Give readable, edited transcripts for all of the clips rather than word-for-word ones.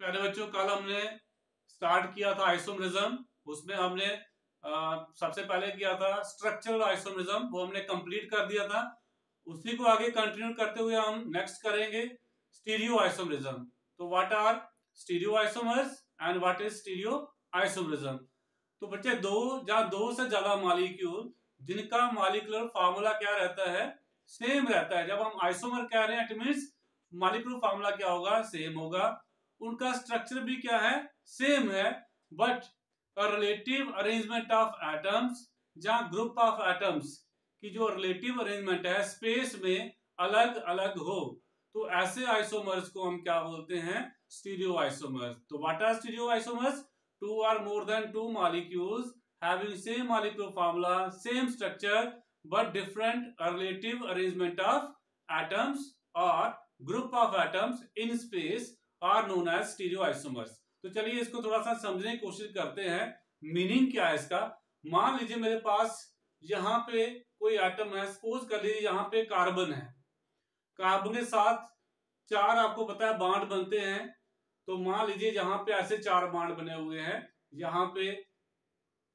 पहले बच्चों कल हमने स्टार्ट किया था आइसोमरिज्म। उसमें हमने सबसे पहले किया था स्ट्रक्चरल आइसोमरिज्म, वो हमने कंप्लीट कर दिया था। उसी को आगे कंटिन्यू करते हुए हम नेक्स्ट करेंगे स्टीरियो आइसोमरिज्म। तो what are stereo isomers and what is stereo isomerism. तो बच्चे दो से ज्यादा मॉलिक्यूल जिनका मॉलिक्यूलर फार्मूला क्या रहता है, सेम रहता है। जब हम आइसोमर कह रहे हैं इट मींस मॉलिक्यूलर फार्मूला क्या होगा, सेम होगा। उनका स्ट्रक्चर भी क्या है, सेम है, but relative arrangement of atoms, जहां ग्रुप ऑफ एटम्स की जो रिलेटिव अरेंजमेंट है स्पेस में अलग अलग हो, तो ऐसे आइसोमर्स को हम क्या बोलते हैं, स्टीरियो आइसोमर्स। तो what are stereo isomers? Two और more than two molecules having same molecular formula, same structure but different relative arrangement of atoms or group of atoms in space are known as stereoisomers। तो चलिए इसको थोड़ा सा समझने की कोशिश करते हैं, मीनिंग क्या है इसका। मान लीजिए मेरे पास यहाँ पे कोई एटम है, सपोज कर लीजिए यहाँ पे कार्बन है, कार्बन के साथ चार आपको पता है बॉन्ड बनते हैं। तो मान लीजिए यहाँ पे ऐसे चार बॉन्ड बने हुए हैं। यहाँ पे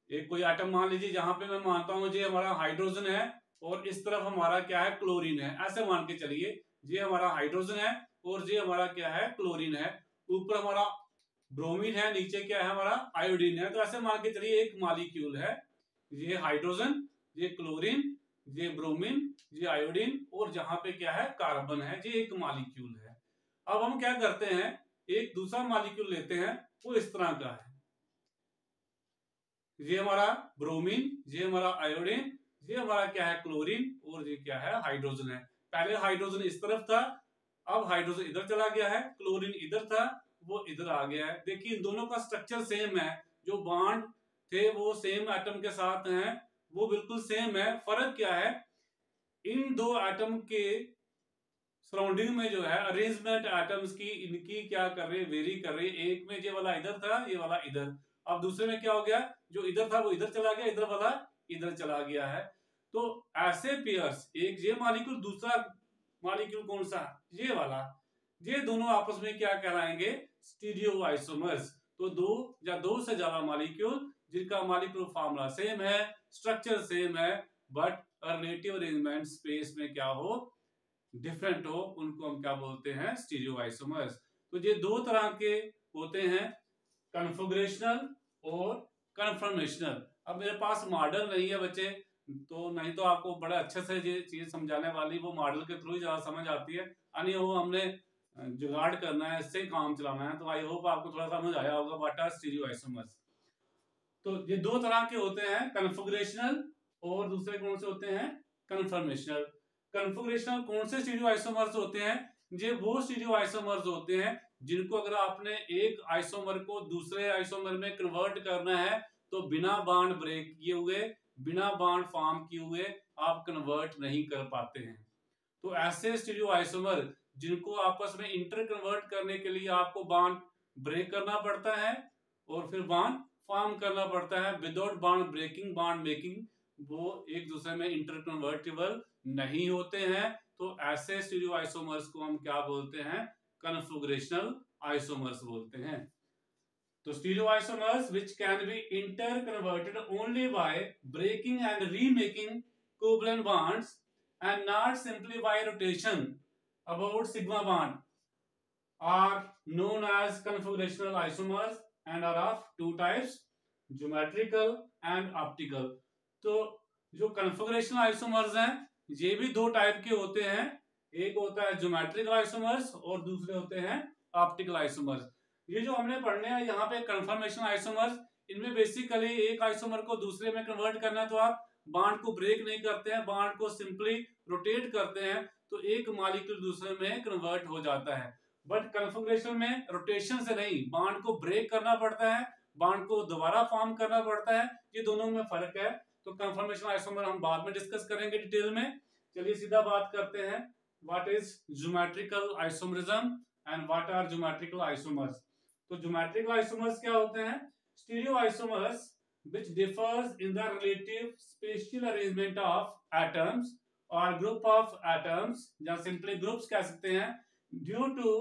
एक कोई एटम मान लीजिए, जहां पे मैं मानता हूं ये हमारा हाइड्रोजन है और इस तरफ हमारा क्या है, क्लोरीन है। ऐसे मान के चलिए ये हमारा हाइड्रोजन है और ये हमारा क्या है, क्लोरीन है। ऊपर हमारा ब्रोमीन है, नीचे क्या है हमारा आयोडीन है। तो ऐसे मान के चलिए एक मॉलिक्यूल है, ये हाइड्रोजन, ये क्लोरीन, ये ब्रोमीन, ये आयोडीन और जहां पे क्या है कार्बन है, ये एक मॉलिक्यूल है। अब हम क्या करते हैं, एक दूसरा मॉलिक्यूल लेते हैं, वो इस तरह का है। ये हमारा ब्रोमीन, ये हमारा आयोडीन, ये हमारा क्या है क्लोरीन और ये क्या है हाइड्रोजन है। पहले हाइड्रोजन इस तरफ था, अब हाइड्रोजन इधर चला गया है, क्लोरीन इधर था, वो इधर आ गया है। देखिए इन दोनों का स्ट्रक्चर सेम है, जो बॉन्ड थे वो सेम एटम के साथ हैं, वो बिल्कुल सेम है। फर्क क्या है, इन दो एटम के सराउंडिंग में जो है अरेंजमेंट एटम्स की, इनकी क्या कर रही है, वेरी कर रही है। एक में ये वाला इधर था, ये वाला इधर, अब दूसरे में क्या हो गया, जो इधर था वो इधर चला गया, इधर वाला इधर चला गया है। तो ऐसे पेयर्स, एक ये मॉलिक्यूल, दूसरा मॉलिक्यूल कौन सा, ये वाला, ये दोनों आपस में क्या कहलाएंगे, स्टीरियो आइसोमर्स। तो दो या दो से ज्यादा मॉलिक्यूल जिनका मॉलिक्यूलर फार्मूला सेम है, स्ट्रक्चर सेम है, बट रिलेटिव अरेंजमेंट स्पेस में क्या हो, डिफरेंट हो, उनको हम क्या बोलते हैं, स्टीरियो आइसोमर्स। तो ये दो तरह के होते हैं, कन्फिगरेशनल और कन्फर्मेशनल। अब मेरे पास मॉडल नहीं है बच्चे, तो नहीं तो आपको बड़ा अच्छे से ये चीज समझाने वाली, वो मॉडल के थ्रू ही ज्यादा समझ आती है, यानी वो हमने जुगाड़ करना है, इससे काम चलाना है। तो आई होप आपको थोड़ा समझ आया होगा व्हाट आर स्टीरियो आइसोमर्स। तो ये दो तरह के होते हैं, कन्फिगरेशनल और दूसरे कौन से होते हैं, कन्फर्मेशनल। कन्फिगरेशनल कौन से स्टीरियो आइसोमर्स होते हैं, ये वो स्टीरियो आइसोमर्स होते हैं जिनको अगर आपने एक आइसोमर को दूसरे आइसोमर में कन्वर्ट करना है तो बिना बॉन्ड ब्रेक किए हुए, बिना बॉन्ड फॉर्म किए हुए आप कन्वर्ट नहीं कर पाते हैं। तो ऐसे स्टीरियो आइसोमर जिनको आपस में इंटर कन्वर्ट करने के लिए आपको बॉन्ड ब्रेक करना पड़ता है और फिर बॉन्ड फॉर्म करना पड़ता है, without bond breaking bond making, वो एक दूसरे में इंटर कन्वर्टेबल नहीं होते हैं। तो ऐसे स्टीरियो आइसोमर्स को हम क्या बोलते हैं, कन्फिगरेशनल आइसोमर्स बोलते हैं। तो stereo isomers which can be interconverted only by breaking and remaking covalent bonds and not simply by rotation about sigma bond are known as configurational isomers and are of two types, geometrical and optical। तो जो कन्फिगरेशनल isomers हैं ये भी दो type के होते हैं, एक होता है ज्योमेट्रिकल आइसोमर्स और दूसरे होते हैं ऑप्टिकल आइसोमर्स। ये जो हमने पढ़ने हैं यहाँ पे कन्फर्मेशन आइसोमर्स, इनमें बेसिकली एक आइसोमर को दूसरे में कन्वर्ट करना है तो आप बॉन्ड को ब्रेक नहीं करते हैं, बॉन्ड को सिंपली रोटेट करते हैं, तो एक मॉलिक्यूल दूसरे में कन्वर्ट हो जाता है। बट कन्फिगरेशन में रोटेशन से नहीं, बॉन्ड को ब्रेक करना पड़ता है, बॉन्ड को दोबारा फॉर्म करना पड़ता है, ये दोनों में फर्क है। तो कन्फर्मेशन आइसोमर हम बाद में डिस्कस करेंगे डिटेल में। चलिए सीधा बात करते हैं, what is geometrical isomerism and what are geometrical isomers. तो ज्योमेट्रिकल आइसोमर्स क्या होते हैं, stereo isomers which differs in the relative spatial arrangement of atoms or group of atoms, या simply groups कह सकते हैं, due to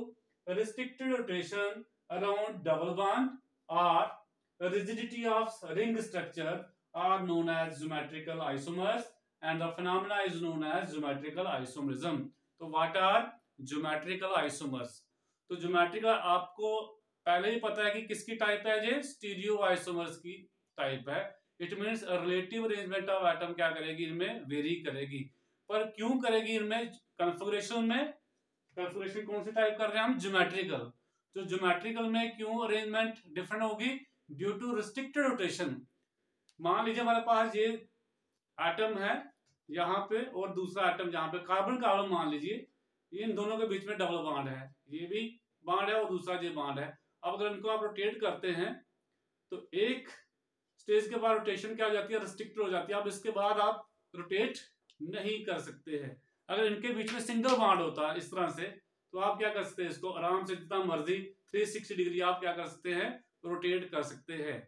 restricted rotation, around double bond or rigidity of ring structure are known as geometrical isomers and the phenomena is known as geometrical isomerism. तो what are geometrical isomers? तो geometrical आपको पहले ही पता है कि किसकी टाइप है, ये स्टीरियो आइसोमर्स की टाइप है. It means relative arrangement of atom क्या करेगी, इनमें वेरी करेगी. पर क्यों करेगी इनमें, कन्फिगरेशन में, कन्फिगरेशन कौन सी टाइप कर रहे हैं हम, ज्योमेट्रिकल. तो ज्योमेट्रिकल में क्यों अरेंजमेंट डिफरेंट होगी, ड्यू टू रिस्ट्रिक्टेड रोटेशन. मान लीजिए हमारे पास ये एटम है यहाँ पे और दूसरा एटम जहाँ पे कार्बन कार्बन मान लीजिए, इन दोनों के बीच में डबल बॉन्ड है, ये भी बॉन्ड है और दूसरा ये बॉन्ड है. अब अगर इनको आप रोटेट करते हैं तो एक स्टेज के बाद रोटेशन क्या हो जाती है, रिस्ट्रिक्टेड हो जाती है. अब इसके बाद आप रोटेट नहीं कर सकते हैं. अगर इनके बीच में सिंगल बॉन्ड होता है इस तरह से, तो आप क्या कर सकते हैं, इसको आराम से जितना मर्जी 360 डिग्री आप क्या कर सकते हैं, रोटेट कर सकते हैं.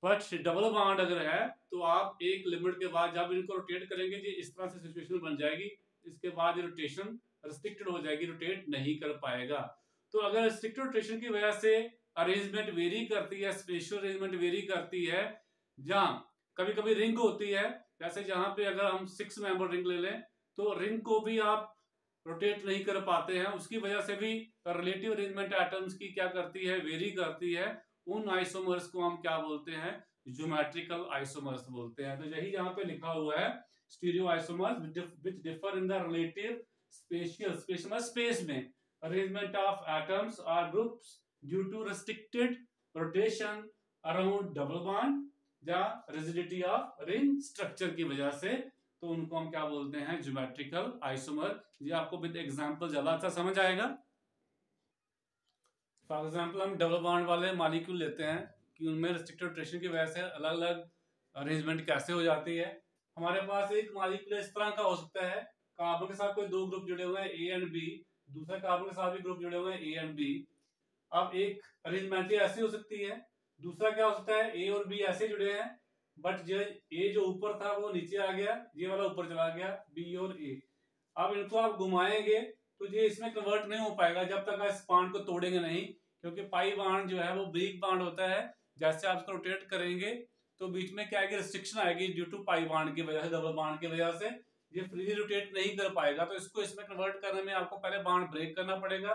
बट डबल बॉन्ड अगर है तो आप एक लिमिट के बाद जब इनको रोटेट करेंगे, ये इस तरह से सिचुएशन बन जाएगी, इसके बाद ये रोटेशन रिस्ट्रिक्टेड हो जाएगी, रोटेट नहीं कर पाएगा. तो अगर रिस्ट्रिक्टेड रोटेशन की वजह से अरेंजमेंट वेरी करती है, स्पेशल अरेंजमेंट वेरी करती है, जहां कभी कभी रिंग होती है, जैसे जहां पे अगर हम 6 मेंबर रिंग ले लें तो रिंग को भी आप रोटेट नहीं कर पाते हैं, उसकी वजह से भी रिलेटिव अरेंजमेंट एटम्स की क्या करती है, वेरी करती है. उन आइसोमर्स को हम क्या बोलते हैं, ज्योमेट्रिकल आइसोमर्स बोलते हैं. तो यही यहाँ पे लिखा हुआ है, stereo isomers which differ in the relative spatial, space में अरेंजमेंट ऑफ एटम्स और groups due to restricted rotation around double bond या रिजिडिटी ऑफ रिंग स्ट्रक्चर की वजह से. तो उनको हम क्या बोलते हैं, ज्योमेट्रिकल आइसोमर. ये आपको विद एग्जांपल ज्यादा अच्छा समझ आएगा. फॉर एग्जांपल हम डबल बॉन्ड वाले मॉलिक्यूल लेते हैं कि उनमें रिस्ट्रिक्टेड रोटेशन की वजह से अलग अलग अरेंजमेंट कैसे हो जाती है. हमारे पास एक मॉलिक्यूल इस तरह का हो सकता है, कार्बन के साथ कोई दो ग्रुप जुड़े हुए हैं ए एंड बी, दूसरे कार्बन के साथ भी ग्रुप जुड़े हुए हैं ए एंड बी. अब एक अरेंजमेंट ऐसी हो सकती है, दूसरा क्या हो सकता है, ए और बी ऐसे जुड़े हैं बट जो ए जो ऊपर था वो नीचे आ गया, ये वाला ऊपर चला गया, बी और ए. अब इनको आप घुमाएंगे तो ये इसमें कन्वर्ट नहीं हो पाएगा जब तक इस बॉन्ड को तोड़ेंगे नहीं, क्योंकि पाई बॉन्ड जो है वो ब्रेक बॉन्ड होता है. जैसे आप इसको रोटेट करेंगे तो बीच में क्या आएगी, रिस्ट्रिक्शन आएगी ड्यू टू पाई बॉन्ड की वजह से, डबल बॉन्ड की वजह से ये फ्रीली रोटेट नहीं कर पाएगा. तो इसको इसमें कन्वर्ट करने में आपको पहले बॉन्ड ब्रेक करना पड़ेगा,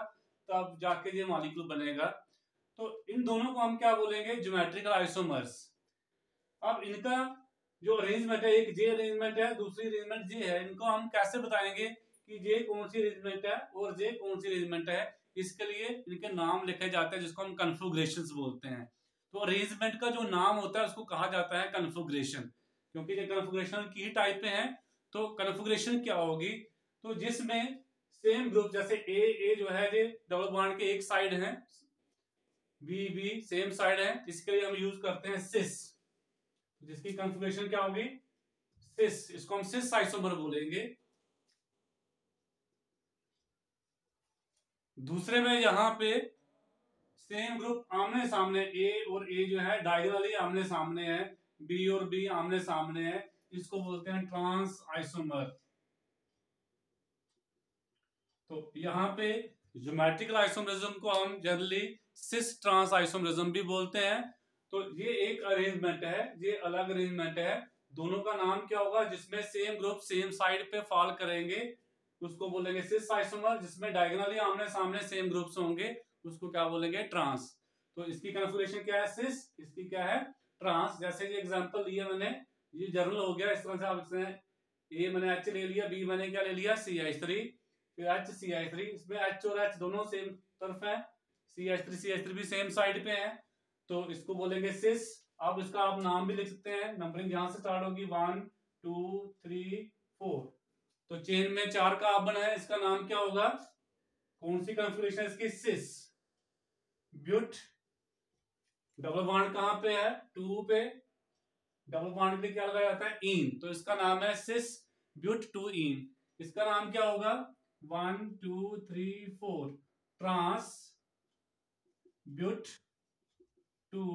तब जाके ये मॉलिक्यूल बनेगा. तो इन दोनों को हम क्या बोलेंगे, ज्योमेट्रिकल आइसोमर्स. अब इनका जो अरेंजमेंट है, एक जे अरेंजमेंट है, दूसरी अरेंजमेंट जे है, इनको हम कैसे बताएंगे कि जे कौन सी अरेंजमेंट है और जे कौन सी अरेंजमेंट है. इसके लिए इनके नाम लिखे जाते हैं जिसको हम कन्फिगरेशंस बोलते हैं. तो अरेंजमेंट का जो नाम होता है उसको कहा जाता है कन्फिगरेशन, क्योंकि ये कन्फिगरेशन की टाइप पे है. तो कन्फिगरेशन क्या होगी, तो जिसमें सेम ग्रुप, जैसे ए जो है ये डबल बॉन्ड के एक साइड है, बी सेम साइड है, इसके लिए हम यूज करते हैं सिस, जिसकी कन्फिगरेशन क्या होगी, सिस. इसको हम सिस आइसोमर बोलेंगे. दूसरे में यहाँ पे सेम ग्रुप आमने सामने, ए और ए जो है डायगोनली आमने सामने है, बी और बी आमने सामने है, इसको बोलते हैं ट्रांस आइसोमर. तो यहाँ पे ज्योमेट्रिकल आइसोमरिज्म को हम जनरली सिस ट्रांस आइसोमरिज्म भी बोलते हैं. तो ये एक अरेंजमेंट है, ये अलग अरेंजमेंट है. दोनों का नाम क्या होगा, जिसमें सेम ग्रुप सेम साइड पे फॉल करेंगे उसको बोलेंगे सिस आइसोमर, जिसमें डायगोनली आमने सामने सेम ग्रुप्स होंगे उसको क्या बोलेंगे, ट्रांस. तो इसकी कन्फिगरेशन क्या है, सिस, इसकी क्या है, ट्रांस. जैसे ये एग्जांपल लिया मैंने, ये जर्नल हो गया, इस तरह से आप इसमें ए मैंने एच ले लिया, बी मैंने क्या ले लिया, CH3, फिर HCI3. इसमें H और H दोनों सेम तरफ है, CH3 भी सेम साइड पे है, तो इसको बोलेंगे सिस. अब इसका आप नाम भी लिख सकते हैं, नंबरिंग यहां से स्टार्ट होगी 1 2 3 4. तो चेन में 4 कार्बन है, इसका नाम क्या होगा, कौन सी कॉन्फ़िगरेशन है इसकी, सिस. ब्यूट, डबल बॉन्ड कहां पे है, 2 पे, डबल बॉन्ड पे क्या लगाया जाता है, इन, तो इसका नाम है सिस ब्यूट 2 इन. इसका नाम क्या होगा, 1 2 3 4 ट्रांस ब्यूट 2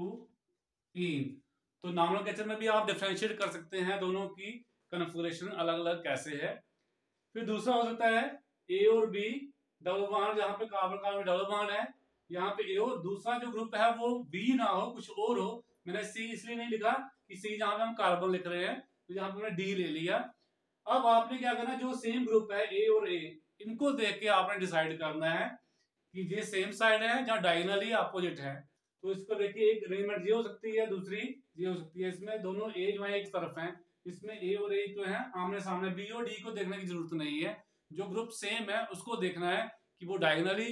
इन. तो नॉमेनक्लेचर में भी आप डिफरेंशिएट कर सकते हैं दोनों की कॉन्फ़िगरेशन अलग अलग कैसे है. फिर दूसरा हो सकता है ए और बी डबल बॉन्ड, जहां पे कार्बन कार्बन डबल बॉन्ड है, यहाँ पे ए हो, दूसरा जो ग्रुप है वो बी ना हो, कुछ और हो। मैंने सी इसलिए नहीं लिखा कि सी जहां पे हम कार्बन लिख रहे हैं, तो यहाँ पे मैंने डी ले लिया। अब आपने क्या करना, जो सेम ग्रुप है ए और ए, इनको देख के आपने डिसाइड करना है कि ये सेम साइड है या डायगोनली अपोजिट है। तो इसको देखिए, एक अरेंजमेंट ये हो सकती है, दूसरी ये हो सकती है। इसमें दोनों ए जो है एक तरफ है, इसमें ए और ए जो है आमने सामने। बी और डी को देखने की जरूरत नहीं है, जो ग्रुप सेम है उसको देखना है कि वो डायगोनली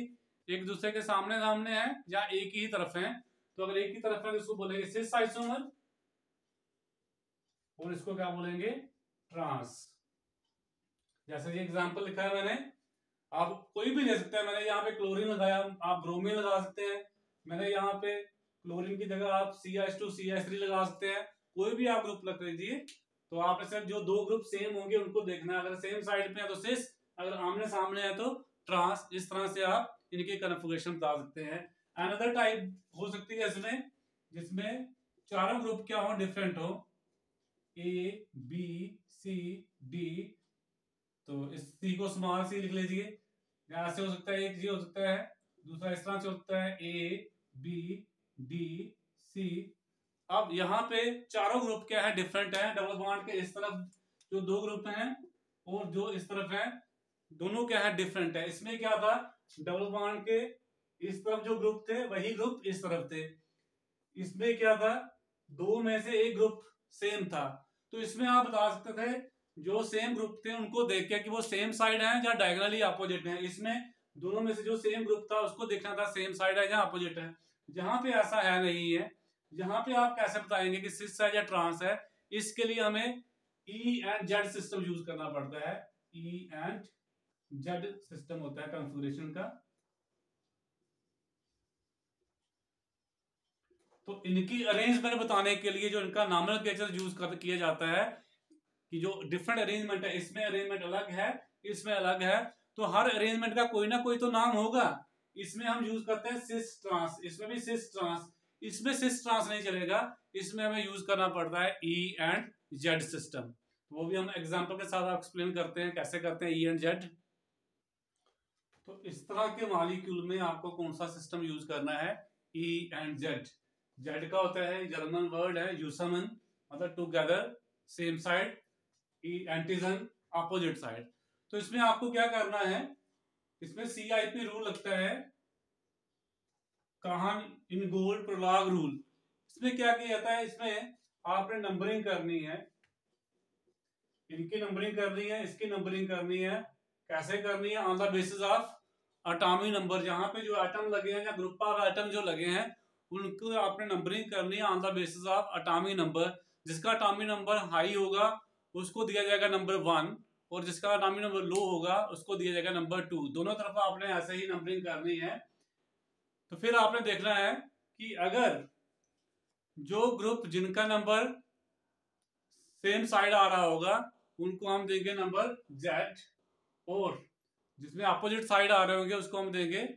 एक दूसरे के सामने सामने है या एक ही तरफ है। तो अगर एक ही तरफ है तो इसको बोलेंगे सिस आइसोमर, और इसको क्या बोलेंगे, ट्रांस। जैसे ये एग्जांपल लिखा है मैंने, आप कोई भी ले सकते हैं। मैंने यहाँ पे क्लोरीन लगाया, आप ब्रोमीन लगा सकते हैं। मैंने यहाँ पे क्लोरीन की जगह आप CH2 CH3 लगा सकते हैं। कोई भी आप ग्रुप लग लीजिए। तो आपने सिर्फ जो दो ग्रुप सेम होंगे उनको देखना है। अगर सेम साइड पे है तो सिस, अगर आमने सामने है तो ट्रांस। इस तरह से आप इनके कन्फिगरेशन बता सकते हैं। अनदर टाइप हो सकती है इसमें, जिसमें चारों ग्रुप क्या हो, डिफरेंट हो, A B C D। तो इस सी को स्मॉल सी लिख लीजिए। ऐसे हो सकता है, एक जी हो सकता है, दूसरा इस तरह से हो सकता है, A B D C। अब यहाँ पे चारों ग्रुप क्या है, डिफरेंट है। डबल बॉन्ड के इस तरफ जो दो ग्रुप हैं और जो इस तरफ है, दोनों क्या है, डिफरेंट है। इसमें क्या था, डबल बॉन्ड के इस तरफ जो ग्रुप थे वही ग्रुप इस तरफ थे। इसमें क्या था, दो में से एक ग्रुप सेम था। तो इसमें आप बता सकते थे जो सेम ग्रुप थे उनको देख के कि वो सेम साइड है या डायगोनली अपोजिट है। इसमें दोनों में से जो सेम ग्रुप था उसको देखना था सेम साइड है या अपोजिट है। जहां पे ऐसा है नहीं है, यहाँ पे आप कैसे बताएंगे कि सिस है या ट्रांस है। इसके लिए हमें E and Z system use करना पड़ता है। ई एंड जेड सिस्टम होता है कॉन्फ़िगरेशन का। तो इनकी अरेंजमेंट बताने के लिए जो इनका नॉमेनक्लेचर यूज किया जाता है कि जो डिफरेंट अरेंजमेंट है, इसमें अरेंजमेंट अलग है, इसमें अलग है, तो हर अरेंजमेंट का कोई ना कोई तो नाम होगा। इसमें हम यूज करते हैं सिस ट्रांस, इसमें भी सिस ट्रांस। इसमें सिस ट्रांस नहीं चलेगा, इसमें हमें यूज करना पड़ता है ई एंड जेड सिस्टम। वो भी हम एग्जांपल के साथ एक्सप्लेन करते हैं कैसे करते हैं ई एंड जेड। तो इस तरह के मॉलिक्यूल में आपको कौन सा सिस्टम यूज करना है, ई एंड जेड। जेड का होता है, जर्मन वर्ड है यूसमन, मतलब together, same side, antigen opposite side. तो इसमें आपको क्या करना है, इसमें CIP रूल लगता है, काहन इन गोल्ड प्रोलॉग रूल। इसमें क्या किया जाता है, इसमें आपने नंबरिंग करनी है, इनकी नंबरिंग करनी है, इसकी नंबरिंग करनी है। कैसे करनी है, on the basis of atomic number. जहां पे जो एटम लगे हैं या ग्रुप ऑफ एटम जो लगे हैं उनको आपने नंबरिंग करनी है on the basis of atomic number. जिसका एटॉमिक नंबर हाई होगा उसको दिया जाएगा नंबर 1, और जिसका एटॉमिक नंबर लो होगा उसको दिया जाएगा नंबर 2। दोनों तरफ आपने ऐसे ही नंबरिंग करनी है। तो फिर आपने देखना है कि अगर जो ग्रुप जिनका नंबर सेम साइड आ रहा होगा उनको हम देंगे नंबर Z, और जिसमें अपोजिट साइड आ रहे होंगे उसको हम देंगे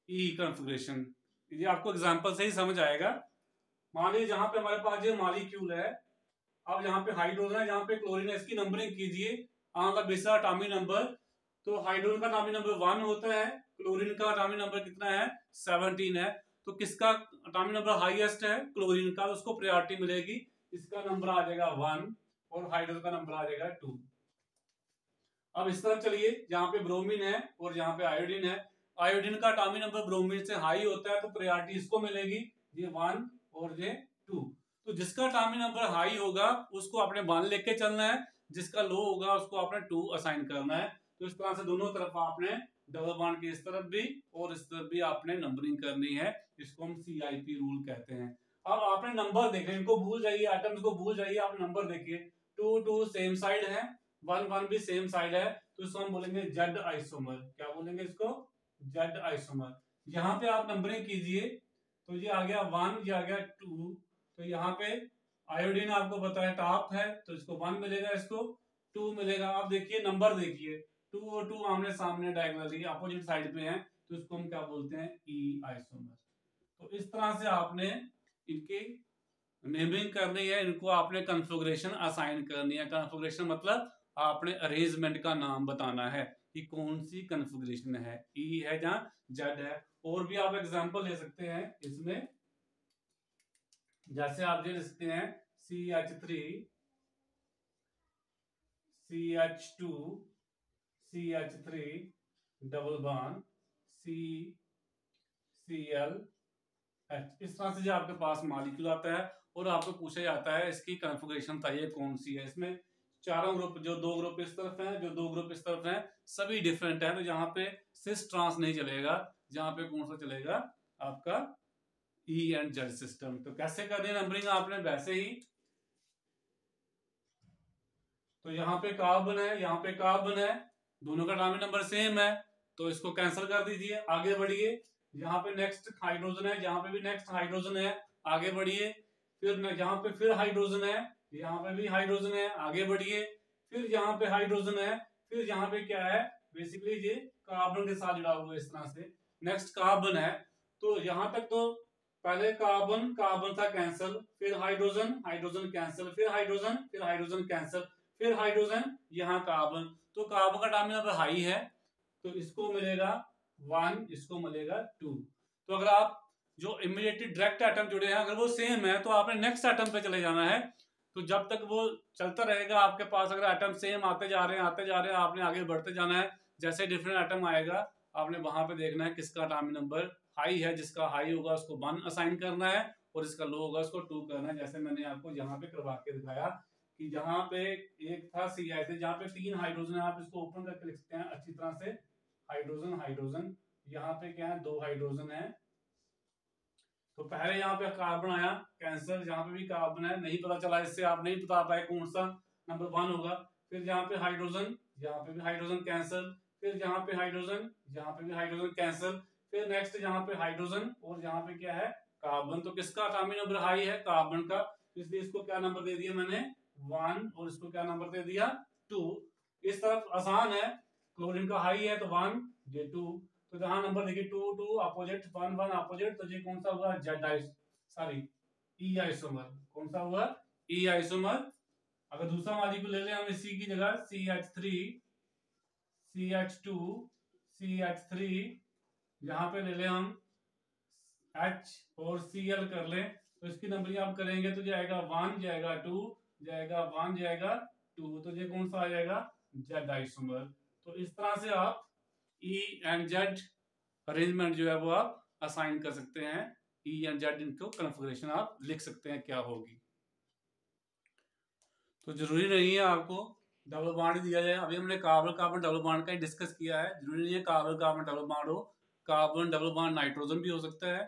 E कॉन्फ़िगरेशन। ये आपको एग्जांपल से ही समझ आएगा। मान लीजिए जहां पे हमारे पास ये मॉलिक्यूल है, अब यहाँ पे हाइड्रोजन है, जहां पे क्लोरीन है, इसकी नंबरिंग कीजिए on the basis of atomic number. तो हाइड्रोजन का एटॉमिक नंबर 1 होता है, क्लोरीन का एटॉमिक नंबर कितना है, 17 है। तो किसका एटॉमिक नंबर हाईएस्ट है, क्लोरीन का, तो उसको प्रायोरिटी मिलेगी। इसका नंबर आ जाएगा 1 और हाइड्रोजन का नंबर आ जाएगा 2। अब इस तरफ चलिए, जहां पे ब्रोमीन है और जहां पे आयोडीन है, आयोडीन का एटॉमिक नंबर ब्रोमीन से हाई होता है तो प्रायोरिटी इसको मिलेगी, ये 1 और ये 2। तो जिसका एटॉमिक नंबर हाई होगा उसको आपने 1 लेके चलना है, जिसका लो होगा उसको आपने 2 असाइन करना है। तो इस तरह से दोनों तरफ आपने डबल बॉन्ड की इस तरफ भी और इस तरफ भी आपने नंबरिंग करनी है। इसको हम CIP रूल कहते हैं। अब आपने नंबर देखे, इनको भूल जाइए, एटम्स को भूल जाइए, आप नंबर देखिए। 2 2 सेम साइड है, 1 1 भी सेम साइड है, तो इसको हम बोलेंगे जेड आइसोमर। क्या बोलेंगे इसको, जेड आइसोमर। यहाँ पे आप नंबरिंग कीजिए, तो ये आ गया 1, ये आ गया 2। तो यहाँ पे आयोडीन आपको पता है टॉप है, तो इसको 1 मिलेगा, इसको 2 मिलेगा। आप देखिए नंबर देखिए, 2 और 2 आमने सामने डायगोनली अपोजिट साइड पे हैं, तो इसको हम क्या बोलते हैं, ई आइसोमर। तो इस तरह से आपने इनकी नेमिंग करनी है, इनको आपने कॉन्फ़िगरेशन असाइन करनी है। कॉन्फ़िगरेशन मतलब आपने अरेंजमेंट का नाम बताना है कि कौन सी कॉन्फ़िगरेशन है, ई है या जेड है। और भी आप एग्जांपल ले सकते हैं इसमें, जैसे आप ये ले सकते हैं CH3 CH2 CH3 double bond CCl H। इस तरह से जो आपके पास मॉलिक्यूल आता है और आपको पूछा जाता है इसकी कॉन्फ़िगरेशन बताइए कौन सी है। इसमें चारों ग्रुप, जो दो ग्रुप इस तरफ हैं, जो दो ग्रुप इस तरफ हैं, सभी डिफरेंट है। तो यहाँ पे सिस ट्रांस नहीं चलेगा, जहां पे कौन सा चलेगा आपका E एंड Z सिस्टम। तो कैसे करनी है नंबरिंग आपने, वैसे ही। तो यहाँ पे कार्बन है, यहाँ पे कार्बन है, दोनों का एटॉमिक नंबर सेम है, तो इसको कैंसिल कर दीजिए, आगे बढ़िए। यहाँ पे नेक्स्ट हाइड्रोजन है, यहाँ पे भी नेक्स्ट हाइड्रोजन है, आगे बढ़िए। फिर यहाँ पे फिर हाइड्रोजन है, यहाँ पे भी हाइड्रोजन है, आगे बढ़िए। फिर यहाँ पे हाइड्रोजन है, फिर यहाँ पे क्या है, बेसिकली ये कार्बन के साथ जुड़ा हुआ है इस तरह से। नेक्स्ट कार्बन है, तो यहाँ तक तो पहले कार्बन कार्बन था कैंसिल, फिर हाइड्रोजन हाइड्रोजन कैंसिल, फिर हाइड्रोजन कैंसिल, फिर हाइड्रोजन, यहाँ कार्बन। तो कार्बन का एटॉमिक नंबर हाई है, तो इसको मिलेगा 1, इसको मिलेगा 2। तो अगर आप जो इमीडिएटली डायरेक्ट एटम जुड़े हैं अगर वो सेम है तो आपने नेक्स्ट एटम पे चले जाना है। तो जब तक वो चलता रहेगा आपके पास, अगर एटम सेम आते जा रहे हैं आपने आगे बढ़ते जाना है। जैसे डिफरेंट एटम आएगा आपने वहां पे देखना है किसका एटॉमिक नंबर हाई है, जिसका हाई होगा उसको 1 असाइन करना है और जिसका लो होगा उसको 2 करना है। जैसे मैंने आपको यहाँ पे करवा के दिखाया कि जहां पे एक था CH, जहाँ पे 3 हाइड्रोजन है, आप इसको ओपन करके लिख सकते हैं अच्छी तरह से, हाइड्रोजन हाइड्रोजन। यहाँ पे क्या है, 2 हाइड्रोजन है। तो पहले यहाँ पे कार्बन आया कैंसर, यहाँ पे भी कार्बन है, नहीं पता चला, इससे आप नहीं बता पाए कौन सा नंबर 1 होगा। फिर यहाँ पे हाइड्रोजन, यहाँ पे भी हाइड्रोजन कैंसर, फिर यहाँ पे हाइड्रोजन, यहाँ पे भी हाइड्रोजन कैंसर, फिर नेक्स्ट यहाँ पे हाइड्रोजन और यहाँ पे क्या है कार्बन। तो किसका एटॉमिक नंबर हाई है, कार्बन का, इसलिए इसको क्या नंबर दे दिया मैंने 1 और इसको क्या नंबर दे दिया 2। इस तरफ आसान है, क्लोरीन का हाई है तो 1, ये 2। तो जहां नंबर देखिए 2 2 अपोजिट 1 1 अपोजिट, तो ये कौन सा हुआ E आइसोमर। कौन सा हुआ E आइसोमर। अगर दूसरा मॉलिक्यूल ले लें हम इसी की जगह CH3 CH2 CH3, यहाँ पे ले लें हम H और Cl कर लें, तो इसकी नंबरिंग आप करेंगे तो जाएगा 1 जाएगा 2 जाएगा 1 जाएगा 2, तो ये कौन सा आ जाएगा Z आइसोमर। तो इस तरह से आप E एंड Z अरेंजमेंट जो है वो आप असाइन कर सकते हैं, E एंड Z इनको कॉन्फ़िगरेशन आप लिख सकते हैं क्या होगी। तो जरूरी नहीं है आपको डबल बॉन्ड दिया जाए। अभी हमने कार्बन कार्बन डबल बॉन्ड का ही डिस्कस किया है, जरूरी नहीं है कार्बन कार्बन डबल बॉन्ड हो, कार्बन डबल बॉन्ड नाइट्रोजन भी हो सकता है।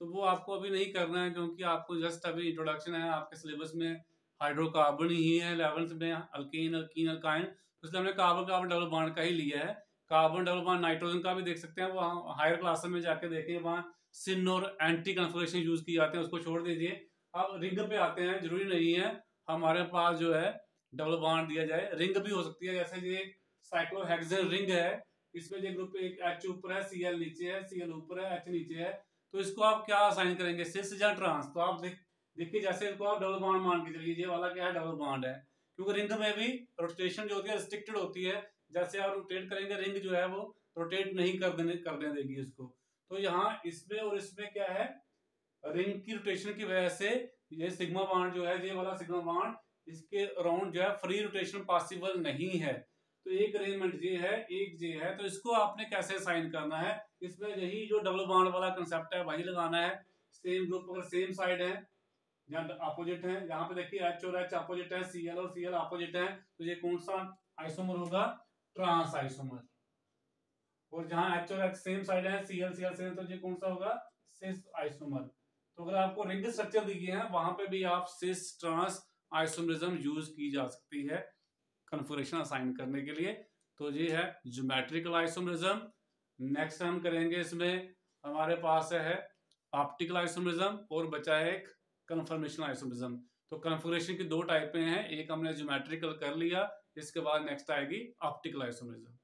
तो वो आपको अभी नहीं करना है क्योंकि आपको जस्ट अभी इंट्रोडक्शन है, आपके सिलेबस में हाइड्रोकार्बन ही है 11th में, अल्कीन अल्कीन अल्काइन, इसलिए हमने कार्बन कार्बन डबल बॉन्ड का ही लिया है। कार्बन डबल बॉन्ड नाइट्रोजन का भी देख सकते हैं, वो हायर क्लास में जाके देखें, वहाँ सिन और एंटी कॉन्फ़िगरेशन यूज की जाते हैं, उसको छोड़ दीजिए। अब रिंग पे आते हैं, जरूरी नहीं है हमारे पास जो है डबल बॉन्ड दिया जाए, रिंग भी हो सकती है। जैसे ये साइक्लोहेक्सेन रिंग है, इसमें जो ग्रुप एक H ऊपर है, Cl नीचे है, Cl ऊपर है, H नीचे है, तो इसको आप क्या असाइन करेंगे, सिस या ट्रांस। तो आप देखिए जैसे इसको आप डबल बॉन्ड मान के चलिए, ये वाला क्या है डबल बॉन्ड है, क्योंकि रिंग में भी रोटेशन जो होती है रिस्ट्रिक्टेड होती है, जैसे आप रोटेट करेंगे रिंग जो है वो रोटेट नहीं करने देगी इसको। तो यहाँ इसमें और इसमें क्या है, रिंग की रोटेशन की वजह से ये सिग्मा बॉन्ड जो है, ये वाला सिग्मा बॉन्ड, इसके अराउंड जो है फ्री रोटेशन पॉसिबल नहीं है। तो एक अरेंजमेंट ये है, एक ये है, तो इसको आपने कैसे साइन करना है, इसमें यही जो डबल बॉन्ड वाला कंसेप्ट है वही लगाना है। सेम ग्रुप अगर सेम साइड है या अपोजिट है, यहाँ पे देखिए H और H अपोजिट है, Cl और Cl अपोजिट है, तो ये कौन सा आइसोमर होगा, ट्रांस आइसोमर। और जहां H और H सेम साइड है, Cl Cl सेम, तो ये कौन सा होगा सिस आइसोमर। तो अगर आपको रिंग स्ट्रक्चर दिए हैं वहां पे भी आप सिस ट्रांस आइसोमरिज्म यूज की जा सकती है कॉन्फ़िगरेशन असाइन करने के लिए। तो ये है ज्योमेट्रिकल आइसोमरिज्म। नेक्स्ट हम करेंगे, इसमें हमारे पास है ऑप्टिकल आइसोमरिज्म और बचा है एक कन्फर्मेशन आइसोमरिज्म। तो कॉन्फ़िगरेशन की 2 टाइपें हैं, एक हमने ज्योमेट्रिकल कर लिया, इसके बाद नेक्स्ट आएगी ऑप्टिकल आइसोमरिज्म।